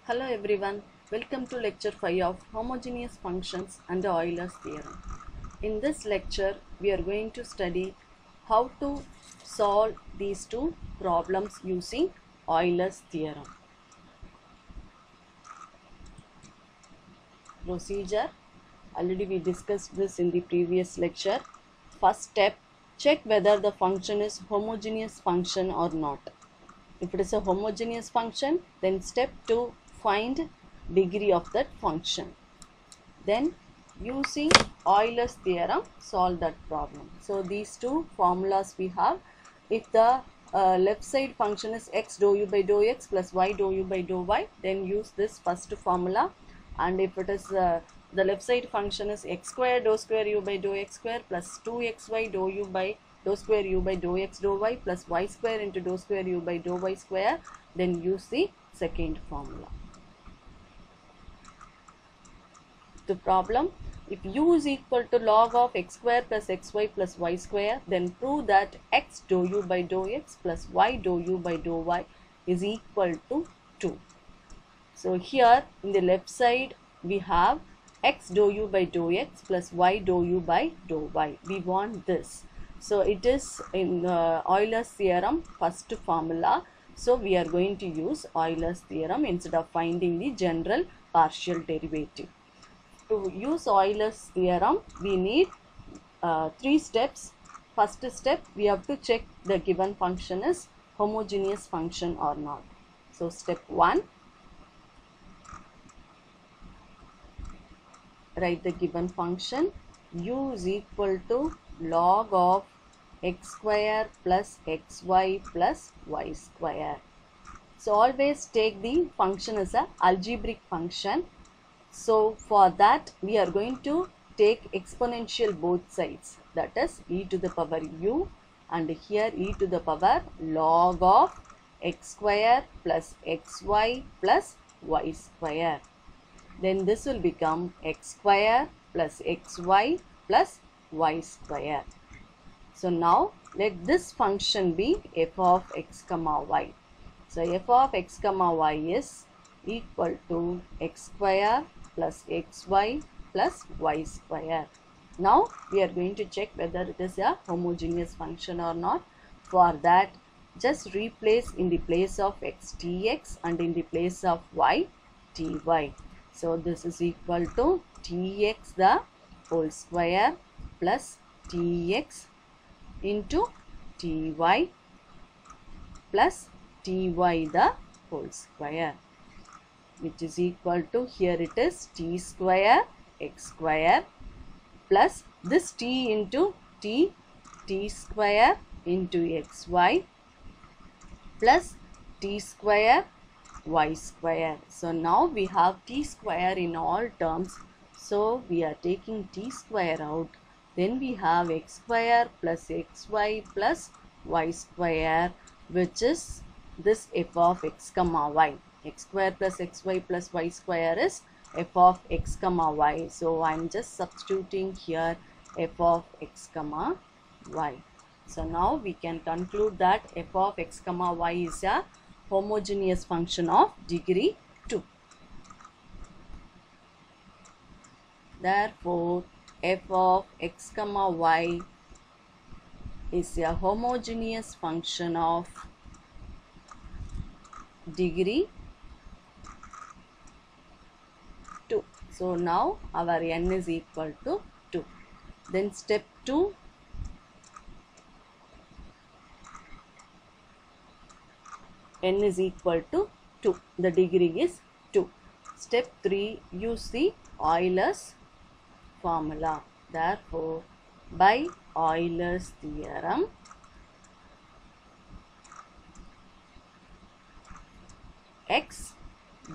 Hello everyone, welcome to lecture 5 of homogeneous functions and Euler's theorem. In this lecture, we are going to study how to solve these two problems using Euler's theorem. Procedure, already we discussed this in the previous lecture. First step, check whether the function is homogeneous function or not. If it is a homogeneous function, then step 2, find degree of that function. Then using Euler's theorem, solve that problem. So these two formulas we have. If the left side function is x dou u by dou x plus y dou u by dou y, then use this first formula. And if it is the left side function is x square dou square u by dou x square plus 2xy dou u by dou square u by dou x dou y plus y square into dou square u by dou y square, then use the second formula. The problem, if u is equal to log of x square plus xy plus y square, then prove that x dou u by dou x plus y dou u by dou y is equal to 2. So here in the left side we have x dou u by dou x plus y dou u by dou y. We want this. So it is in Euler's theorem first formula. So we are going to use Euler's theorem instead of finding the general partial derivative. To use Euler's theorem, we need 3 steps. First step, we have to check the given function is homogeneous function or not. So step 1, write the given function. U is equal to log of x square plus xy plus y square. So always take the function as an algebraic function. So for that we are going to take exponential both sides, that is e to the power u, and here e to the power log of x square plus xy plus y square. Then this will become x square plus xy plus y square. So now let this function be f of x comma y. So f of x comma y is equal to x square plus xy plus y square. Now we are going to check whether it is a homogeneous function or not. For that, just replace in the place of x tx and in the place of y ty. So this is equal to tx the whole square plus tx into ty plus ty the whole square, which is equal to, here it is t square x square plus this t into t square into xy plus t square y square. So now we have t square in all terms. So we are taking t square out. Then we have x square plus xy plus y square, which is this f of x comma y. X square plus xy plus y square is f of x comma y. So I am just substituting here f of x comma y. So now we can conclude that f of x comma y is a homogeneous function of degree 2. Therefore, f of x comma y is a homogeneous function of degree 2. So now our n is equal to 2. Then step 2, n is equal to 2. The degree is 2. Step 3, use the Euler's formula. Therefore, by Euler's theorem, x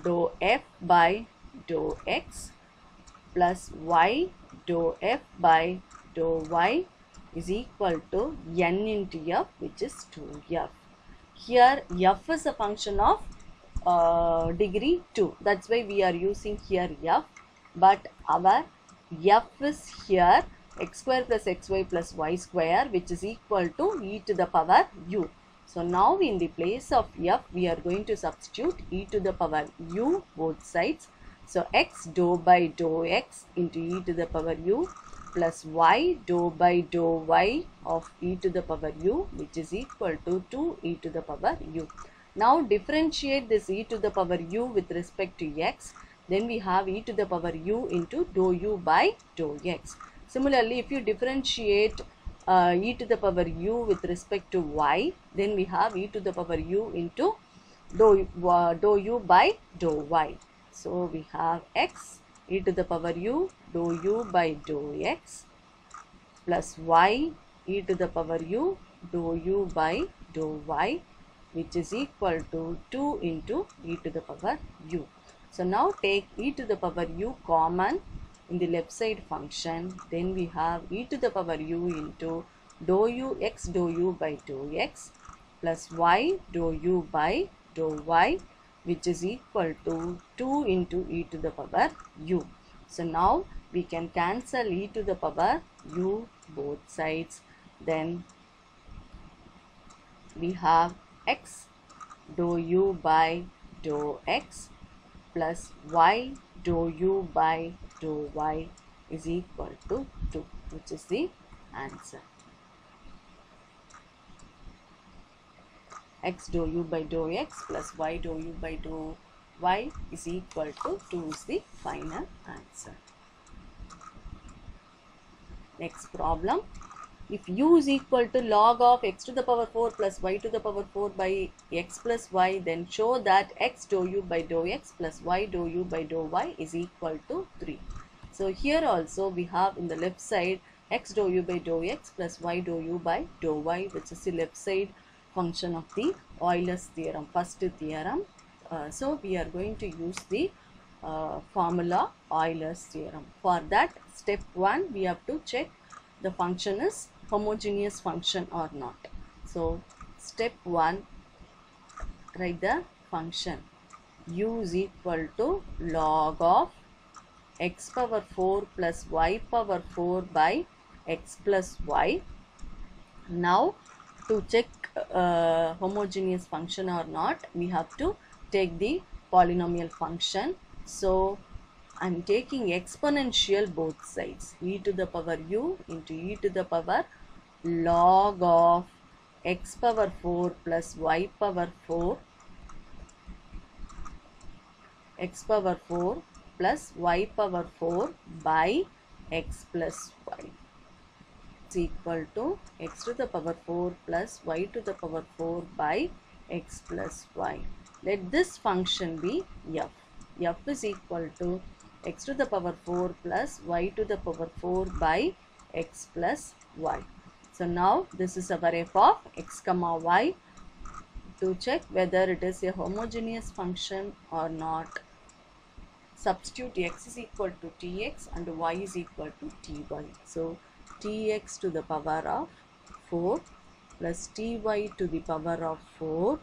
dou f by dou x plus y dou f by dou y is equal to n into f, which is 2f. Here f is a function of degree 2. That's why we are using here f. But our f is here x square plus xy plus y square, which is equal to e to the power u. So now in the place of f, we are going to substitute e to the power u both sides. So x dou by dou x into e to the power u plus y dou by dou y of e to the power u, which is equal to 2 e to the power u. Now differentiate this e to the power u with respect to x. Then we have e to the power u into dou u by dou x. Similarly, if you differentiate e to the power u with respect to y, then we have e to the power u into dou u by dou y. So we have x e to the power u dou u by dou x plus y e to the power u dou u by dou y, which is equal to 2 into e to the power u. So now take e to the power u common in the left side function. Then we have e to the power u into dou u x dou u by dou x plus y dou u by dou y, which is equal to 2 into e to the power u. So now we can cancel e to the power u both sides. Then we have x dou u by dou x plus y dou u by dou y is equal to 2, which is the answer. X dou u by dou x plus y dou u by dou y is equal to 2 is the final answer. Next problem. If u is equal to log of x to the power 4 plus y to the power 4 by x plus y, then show that x dou u by dou x plus y dou u by dou y is equal to 3. So here also we have in the left side x dou u by dou x plus y dou u by dou y, which is the left side function of the Euler's theorem, first theorem. So we are going to use the formula Euler's theorem. For that, step 1, we have to check the function is homogeneous function or not. So step 1, write the function u is equal to log of x power 4 plus y power 4 by x plus y. Now to check homogeneous function or not, we have to take the polynomial function. So I am taking exponential both sides, e to the power u into e to the power log of x power 4 plus y power 4, x power 4 plus y power 4 by x plus y is equal to x to the power 4 plus y to the power 4 by x plus y. Let this function be f. F is equal to x to the power 4 plus y to the power 4 by x plus y. So now this is our f of x comma y. To check whether it is a homogeneous function or not, substitute x is equal to tx and y is equal to ty. So tx to the power of 4 plus ty to the power of 4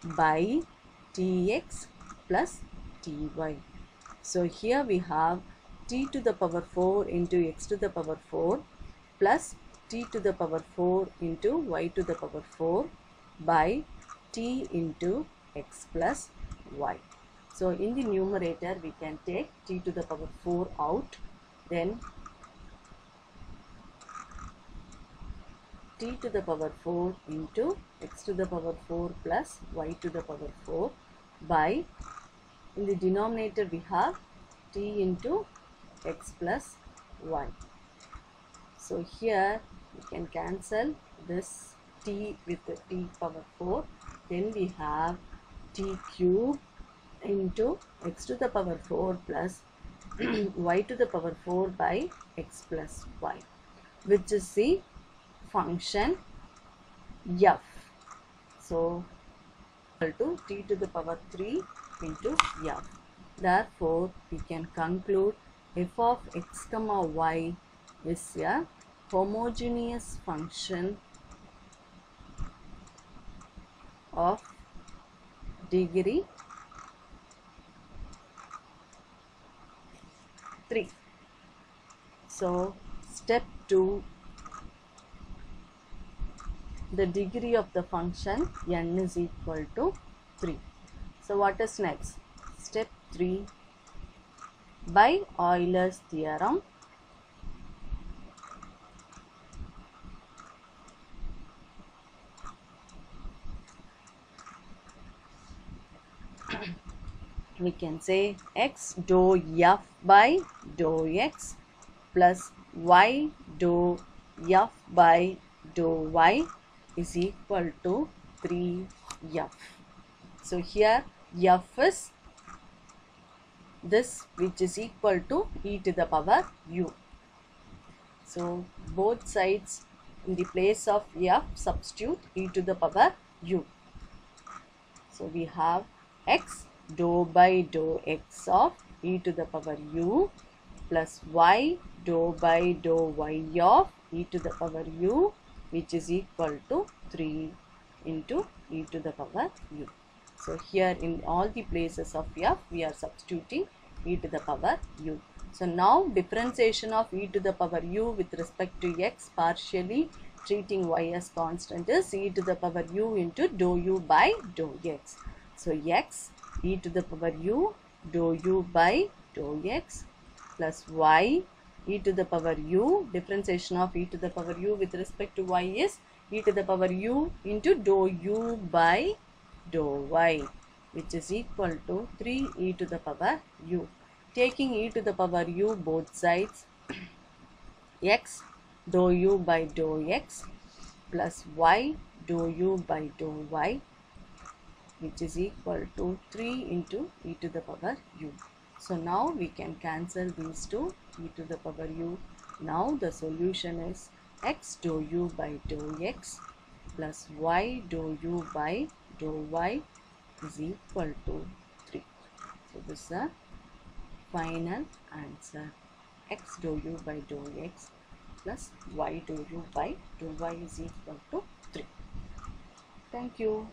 by tx plus ty. So here we have t to the power 4 into x to the power 4 plus t to the power 4 into y to the power 4 by t into x plus y. So in the numerator we can take t to the power 4 out, then t to the power 4 into x to the power 4 plus y to the power 4 by, in the denominator we have t into x plus y. So here we can cancel this t with the t power 4, then we have t cube into x to the power 4 plus y to the power 4 by x plus y, which is the function f. So equal to t to the power 3 into f. Therefore we can conclude f of x comma y is a homogeneous function of degree 3. So step 2, the degree of the function n is equal to 3. So what is next? Step 3. By Euler's theorem, we can say x dou f by dou x plus y dou f by dou y is equal to 3f. So here f is this, which is equal to e to the power u. So both sides, in the place of f, substitute e to the power u. So we have x dou by dou x of e to the power u plus y dou by dou y of e to the power u, which is equal to 3 into e to the power u. So here in all the places of f, we are substituting e to the power u. So now differentiation of e to the power u with respect to x, partially treating y as constant, is e to the power u into dou u by dou x. So x e to the power u dou u by dou x plus y e to the power u, differentiation of e to the power u with respect to y is e to the power u into dou u by dou y, which is equal to 3 e to the power u. Taking e to the power u both sides, x dou u by dou x plus y dou u by dou y, which is equal to 3 into e to the power u. So now we can cancel these two, e to the power u. Now the solution is x dou u by dou x plus y dou u by dou y is equal to 3. So this is the final answer. X dou u by dou x plus y dou u by dou y is equal to 3. Thank you.